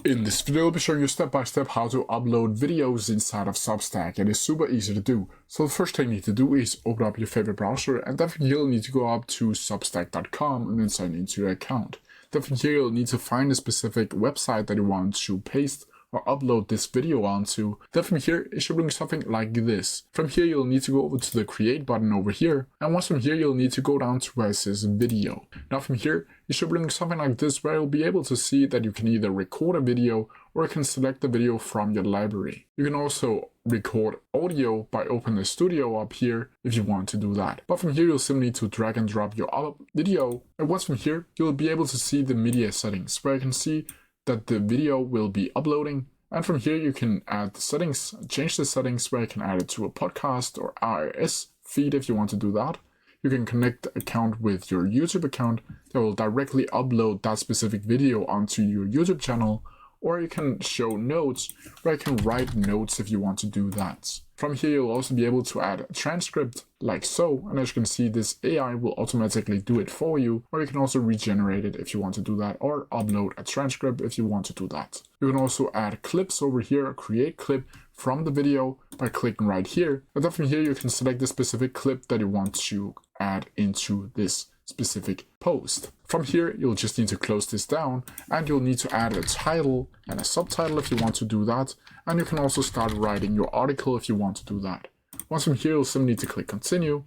In this video, I'll be showing you step by step how to upload videos inside of SubStack. It is super easy to do. So the first thing you need to do is open up your favorite browser, and then from here you'll need to go up to substack.com and then sign into your account. Then from here you'll need to find a specific website that you want to paste or upload this video onto. Then from here it should look something like this. From here you'll need to go over to the create button over here, and once from here you'll need to go down to where it says video. Now from here it should look something like this, where you'll be able to see that you can either record a video or you can select the video from your library. You can also record audio by opening the studio up here if you want to do that. But from here you'll simply need to drag and drop your video, and once from here you'll be able to see the media settings, where you can see that the video will be uploading, and from here you can add the settings, change the settings where you can add it to a podcast or RSS feed if you want to do that. You can connect the account with your YouTube account that will directly upload that specific video onto your YouTube channel, or you can show notes where you can write notes if you want to do that. From here you'll also be able to add a transcript like so, and as you can see this AI will automatically do it for you, or you can also regenerate it if you want to do that, or upload a transcript if you want to do that. You can also add clips over here, create clip from the video by clicking right here, and then from here you can select the specific clip that you want to add into this specific post. From here you'll just need to close this down, and you'll need to add a title and a subtitle if you want to do that, and you can also start writing your article if you want to do that. Once from here you'll simply need to click continue,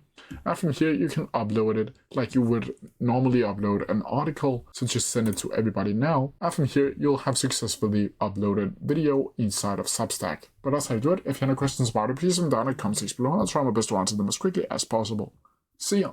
and from here you can upload it like you would normally upload an article, so just send it to everybody now, and from here you'll have successfully uploaded video inside of Substack. But that's how you do it. If you have any questions about it, please leave them down in the comment section below, and I'll try my best to answer them as quickly as possible. See ya!